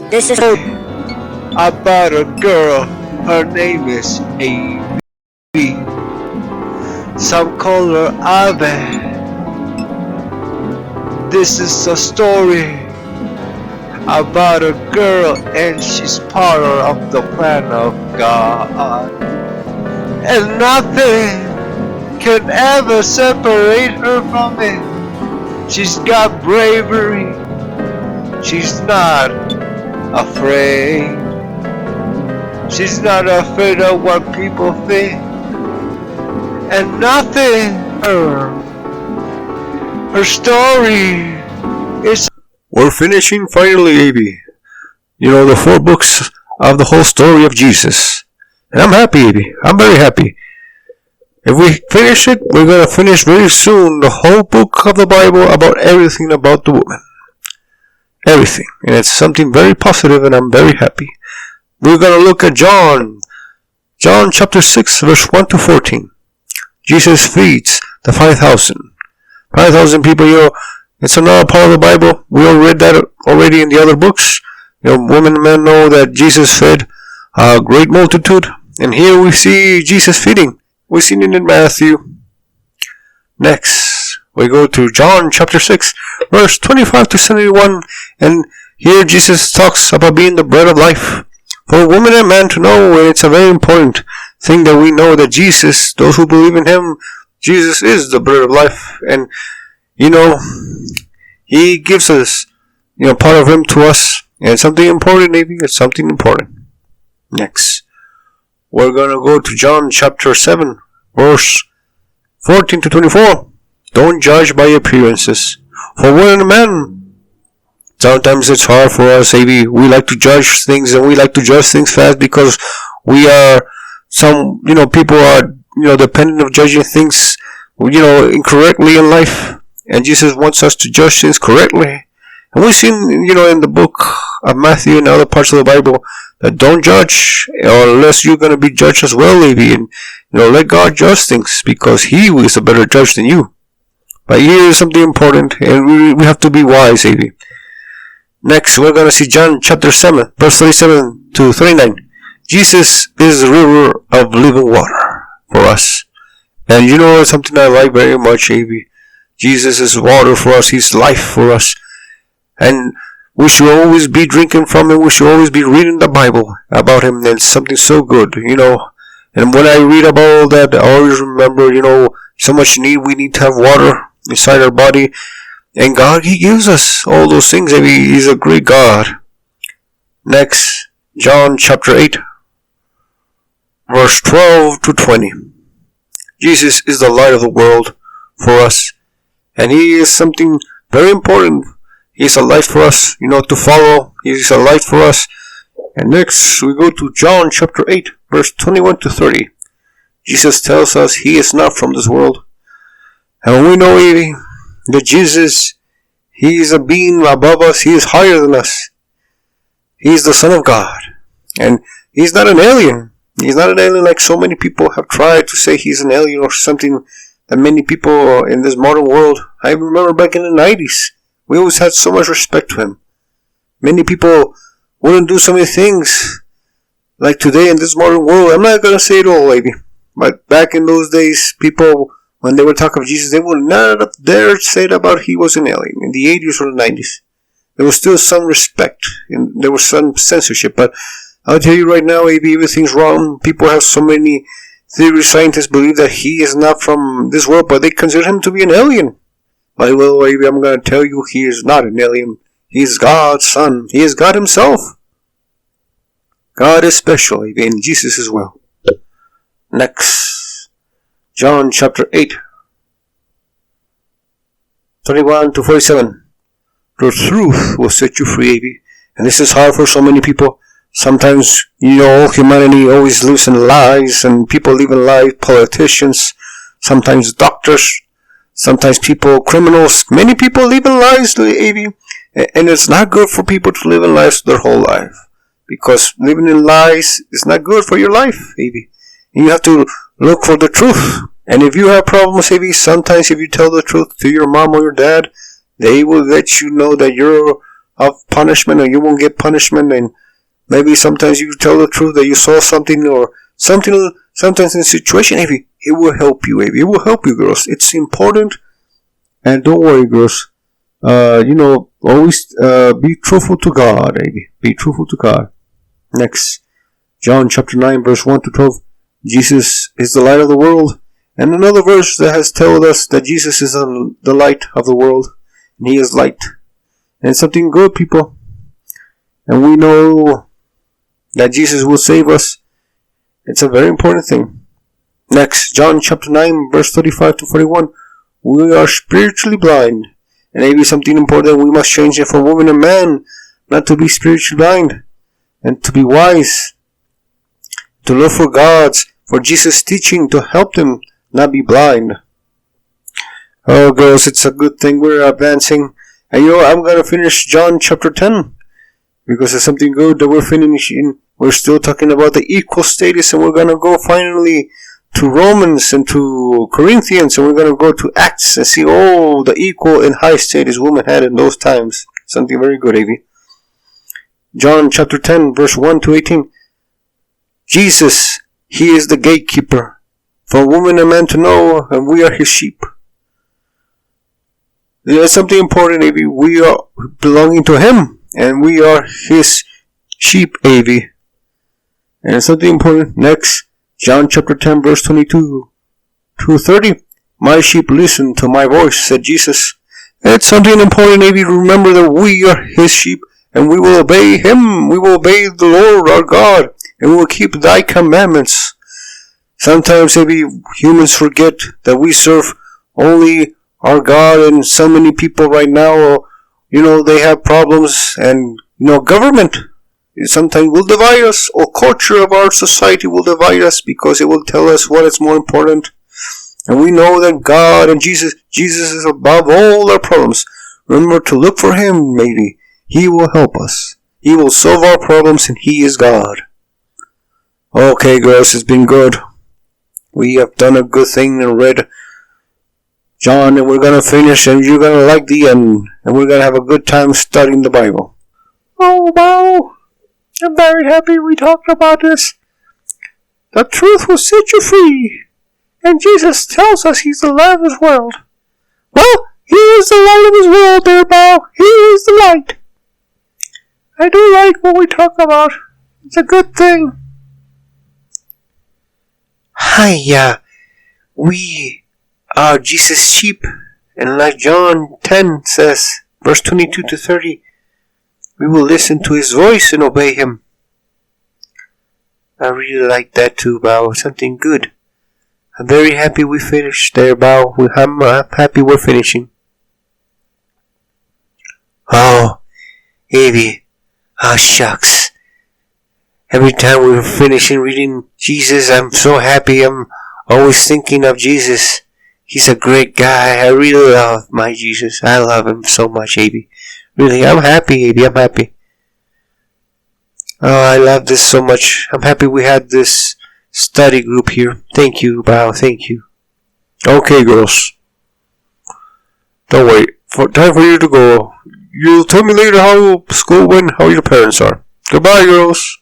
This is about a girl. Her name is Aeve. Some call her Aeve. This is a story about a girl, and she's part of the plan of God. And nothing can ever separate her from it. She's got bravery. She's not afraid. She's not afraid of what people think. And nothing, her story is... We're finishing finally, Aeve. You know, the 4 books of the whole story of Jesus. And I'm happy, Aeve. I'm very happy. If we finish it, we're going to finish very soon the whole book of the Bible about everything about the woman. Everything. And it's something very positive, and I'm very happy. We're going to look at John chapter 6, verse 1 to 14. Jesus feeds the 5,000. 5,000 people, you know, it's another part of the Bible. We all read that already in the other books. You know, women and men know that Jesus fed a great multitude. And here we see Jesus feeding. We've seen it in Matthew. Next, we go to John chapter 6, verse 25 to 71. And here Jesus talks about being the bread of life. For a woman and man to know, and it's a very important thing that we know that Jesus, those who believe in Him, Jesus is the bread of life. And, you know, He gives us, you know, part of Him to us. And it's something important, maybe. It's something important. Next, we're going to go to John chapter 7, verse 14 to 24. Don't judge by appearances. For women and men, sometimes it's hard for us, maybe we like to judge things, and we like to judge things fast because we are some, you know, people are, you know, dependent of judging things, you know, incorrectly in life. And Jesus wants us to judge things correctly. And we've seen, you know, in the book of Matthew and other parts of the Bible that don't judge, or unless you're going to be judged as well, maybe. And, you know, let God judge things because He is a better judge than you. But here is something important, and we have to be wise, maybe. Next, we're going to see John chapter 7, verse 37 to 39. Jesus is the river of living water for us. And you know something I like very much, Aeve? Jesus is water for us. He's life for us. And we should always be drinking from Him. We should always be reading the Bible about Him. And it's something so good, you know. And when I read about all that, I always remember, you know, so much need. We need to have water inside our body. And God, He gives us all those things. I mean, He's a great God. Next, John chapter 8, verse 12 to 20. Jesus is the light of the world for us. And He is something very important. He's a light for us, you know, to follow. He's a light for us. And next, we go to John chapter 8, verse 21 to 30. Jesus tells us He is not from this world. And we know, Aeve, that Jesus, He is a being above us. He is higher than us. He is the Son of God. And He's not an alien. He's not an alien like so many people have tried to say He's an alien or something that many people in this modern world. I remember back in the 90s, we always had so much respect to Him. Many people wouldn't do so many things like today in this modern world. I'm not going to say it all, maybe. But back in those days, people, when they would talk of Jesus, they would not dare say about He was an alien. In the 80s or the 90s, there was still some respect, and there was some censorship. But I'll tell you right now, maybe everything's wrong. People have so many theories. Scientists believe that He is not from this world, but they consider Him to be an alien. But well, maybe I'm going to tell you, He is not an alien. He is God's Son. He is God Himself. God is special, and Jesus as well. Next, John chapter 8, 21 to 47. The truth will set you free, Aeve. And this is hard for so many people. Sometimes, you know, humanity always lives in lies, and people live in lies. Politicians, sometimes doctors, sometimes people, criminals. Many people live in lies, Aeve. And it's not good for people to live in lies their whole life. Because living in lies is not good for your life, Aeve. You have to look for the truth. And if you have problems, maybe sometimes if you tell the truth to your mom or your dad, they will let you know that you're of punishment, or you won't get punishment, and maybe sometimes you tell the truth that you saw something or something. Sometimes in a situation, Aeve, it will help you, Aeve. It will help you, girls. It's important, and don't worry, girls. Always be truthful to God, Aeve. Be truthful to God. Next, John chapter 9, verse 1 to 12. Jesus is the light of the world. And another verse that has told us that Jesus is the light of the world. And He is light. And it's something good, people. And we know that Jesus will save us. It's a very important thing. Next, John chapter 9, verse 35 to 41. We are spiritually blind. And maybe something important, we must change it from woman and man, not to be spiritually blind, and to be wise, to look for Jesus' teaching, to help them not be blind. Oh, girls, it's a good thing we're advancing. And I'm going to finish John chapter 10, because it's something good that we're finishing. We're still talking about the equal status, and we're going to go finally to Romans and to Corinthians, and we're going to go to Acts and see all the equal and high status women had in those times. Something very good, Aeve. John chapter 10, verse 1 to 18. Jesus, He is the gatekeeper for woman and man to know, and we are His sheep. There's something important, Aeve. We are belonging to Him, and we are His sheep, Aeve. And something important. Next, John chapter 10, verse 22 to 30. My sheep listen to my voice, said Jesus. And it's something important, Aeve. Remember that we are His sheep, and we will obey Him. We will obey the Lord our God, and we will keep Thy commandments. Sometimes, Aeve, humans forget that we serve only our God, and so many people right now, they have problems, and, government sometimes will divide us, or culture of our society will divide us, because it will tell us what is more important. And we know that God and Jesus is above all our problems. Remember to look for Him, maybe. He will help us. He will solve our problems, and He is God. Okay, girls, it's been good. We have done a good thing and read John, and we're going to finish, and you're going to like the end, and we're going to have a good time studying the Bible. Oh, wow. I'm very happy we talked about this. The truth will set you free. And Jesus tells us He's the light of this world. Well, He is the light of this world, there, Bow. He is the light. I do like what we talk about. It's a good thing. Hiya. We are Jesus' sheep. And like John 10 says, verse 22 to 30, we will listen to His voice and obey Him. I really like that too, Bao. Something good. I'm very happy we finished there, Bao. I'm happy we're finishing. Oh, Aeve. Oh, shucks. Every time we're finishing reading Jesus, I'm so happy. I'm always thinking of Jesus. He's a great guy. I really love my Jesus. I love Him so much, Aeve. Really, I'm happy, Aeve. I'm happy. Oh, I love this so much. I'm happy we had this study group here. Thank you, Bao. Thank you. Okay, girls. Don't wait. Time for you to go. You'll tell me later how school went, how your parents are. Goodbye, girls.